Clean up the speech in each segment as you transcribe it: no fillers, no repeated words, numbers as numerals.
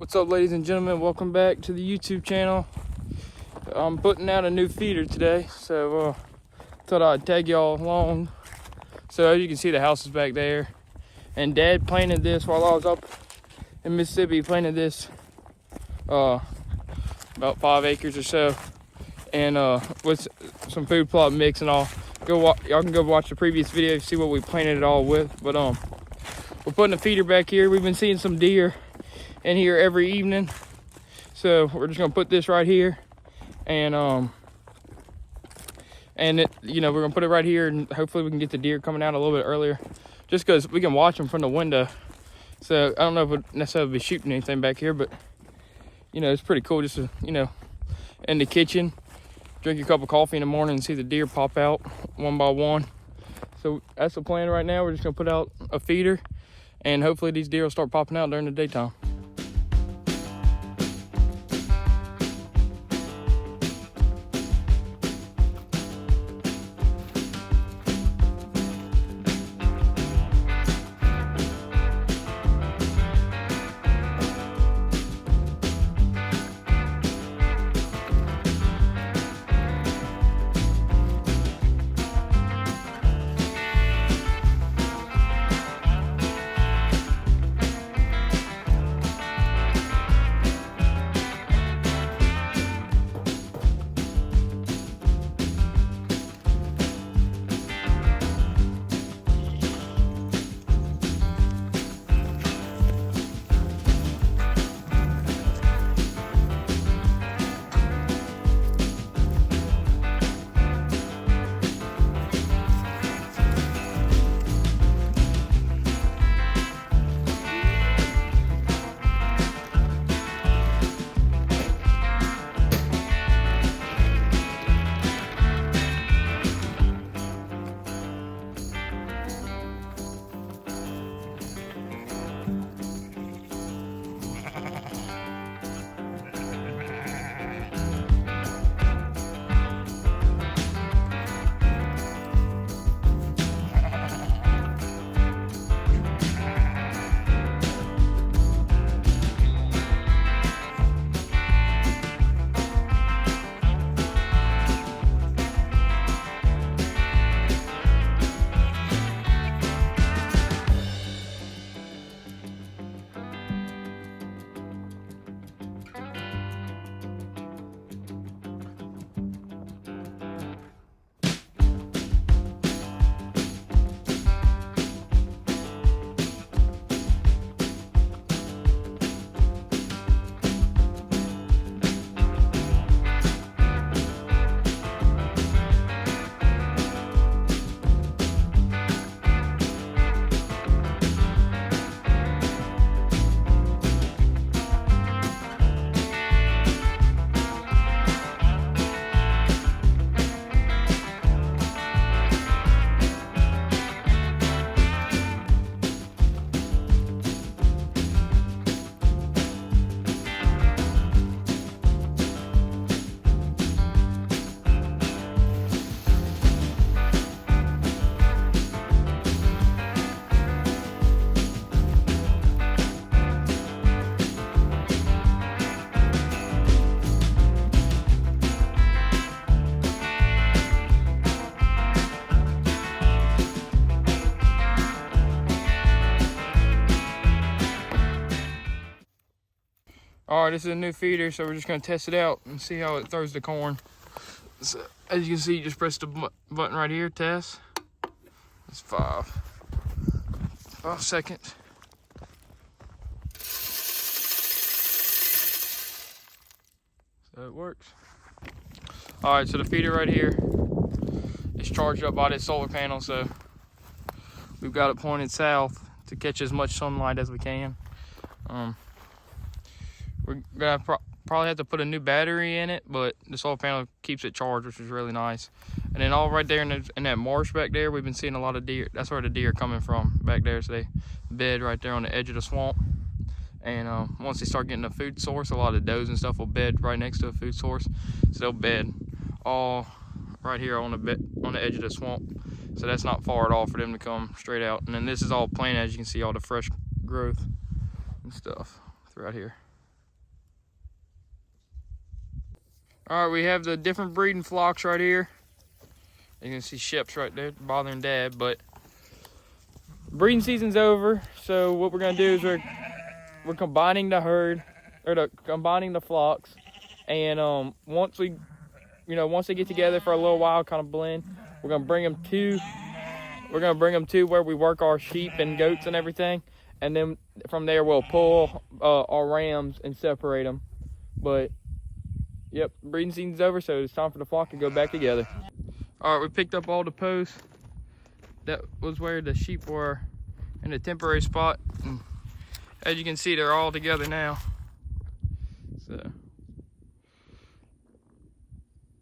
What's up, ladies and gentlemen? Welcome back to the YouTube channel. I'm putting out a new feeder today, so thought I'd tag y'all along. So as you can see, the house is back there, and Dad planted this while I was up in Mississippi. He planted this about 5 acres or so, and with some food plot mix and all. Y'all can go watch the previous video, see what we planted it all with. But we're putting a feeder back here. We've been seeing some deer in here every evening, so we're just gonna put this right here, and we're gonna put it right here, and hopefully we can get the deer coming out a little bit earlier, just because we can watch them from the window. So I don't know if we'll necessarily be shooting anything back here, but it's pretty cool just to in the kitchen, drink a cup of coffee in the morning and see the deer pop out one by one. So that's the plan right now. We're just gonna put out a feeder, and hopefully these deer will start popping out during the daytime. All right, this is a new feeder, so we're just gonna test it out and see how it throws the corn. So, as you can see, you just press the button right here, test. It's 5 seconds. So it works. All right, so the feeder right here is charged up by this solar panel, so we've got it pointed south to catch as much sunlight as we can. We're gonna probably have to put a new battery in it, but the solar panel keeps it charged, which is really nice. And then all right there in that marsh back there, we've been seeing a lot of deer. That's where the deer are coming from back there. So they bed right there on the edge of the swamp. And once they start getting a food source, a lot of does and stuff will bed right next to a food source. So they'll bed all right here on the edge of the swamp. So that's not far at all for them to come straight out. And then this is all planted, as you can see, all the fresh growth and stuff throughout here. All right, we have the different breeding flocks right here. You can see Sheps right there bothering Dad, but breeding season's over. So what we're gonna do is we're combining the herd, or combining the flocks, and once they get together for a little while, kind of blend, we're gonna bring them to where we work our sheep and goats and everything, and then from there we'll pull our rams and separate them. But yep, breeding season's over, so it's time for the flock to go back together. All right, we picked up all the posts. That was where the sheep were in a temporary spot. And as you can see, they're all together now. So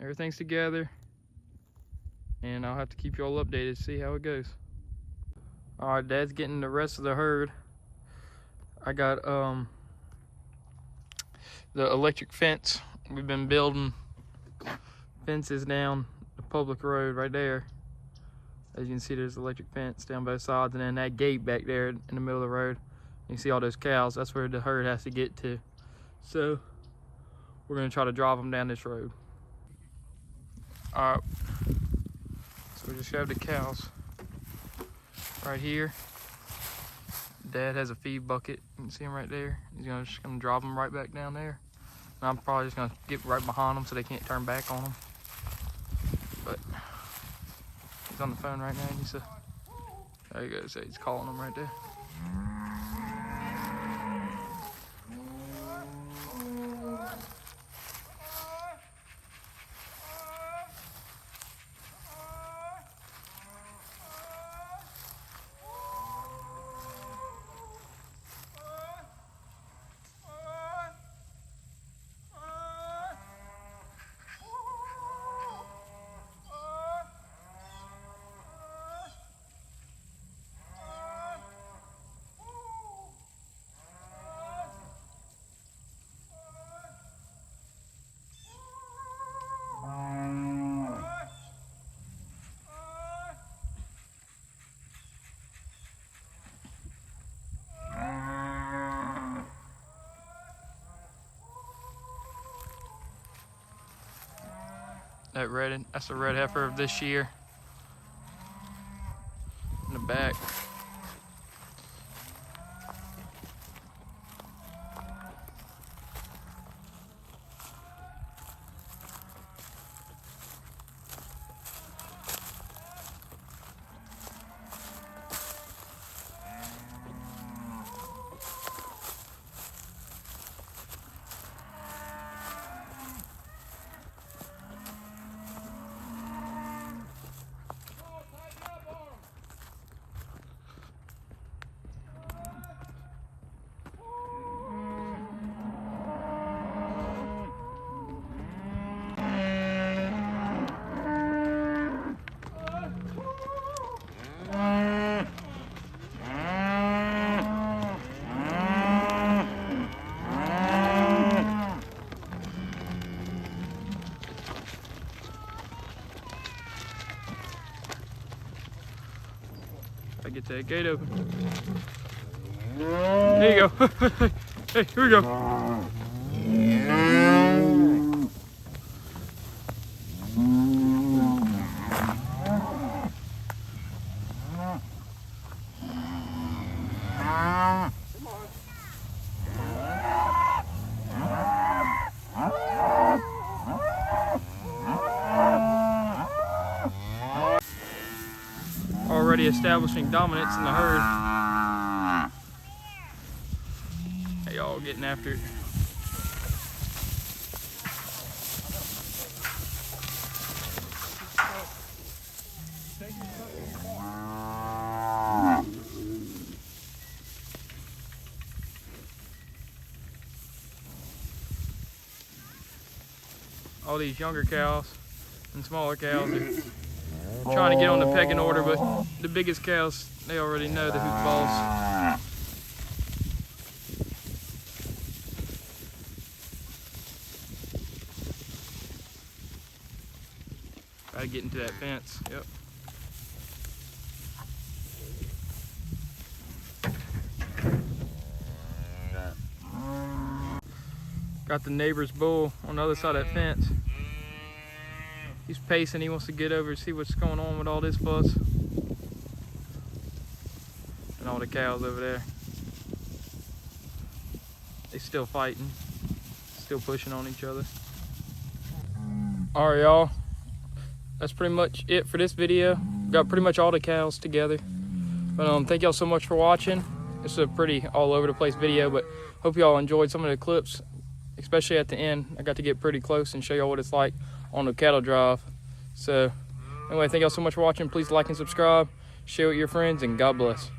everything's together, and I'll have to keep you all updated to see how it goes. All right, Dad's getting the rest of the herd. I got the electric fence. We've been building fences down the public road right there. As you can see, there's electric fence down both sides, and then that gate back there in the middle of the road. You can see all those cows. That's where the herd has to get to. So we're gonna try to drive them down this road. All right, so we just have the cows right here. Dad has a feed bucket. You can see him right there. He's just gonna drop them right back down there. And I'm probably just gonna get right behind them so they can't turn back on them. But he's on the phone right now. He said, there you go. So he's calling them right there. That's a red heifer of this year. In the back. I get that gate open. There you go. Hey, here we go. Already establishing dominance in the herd. They all getting after it. All these younger cows and smaller cows are trying to get on the pecking order, but the biggest cows, they already know the hoop balls. Gotta get into that fence, yep. Got the neighbor's bull on the other side of that fence. He's pacing. He wants to get over and see what's going on with all this fuss. And all the cows over there. They still fighting. Still pushing on each other. All right, y'all. That's pretty much it for this video. Got pretty much all the cows together. But thank y'all so much for watching. This is a pretty all over the place video, but hope y'all enjoyed some of the clips, especially at the end. I got to get pretty close and show y'all what it's like on the cattle drive. So anyway, thank y'all so much for watching. Please like and subscribe, share with your friends, and God bless.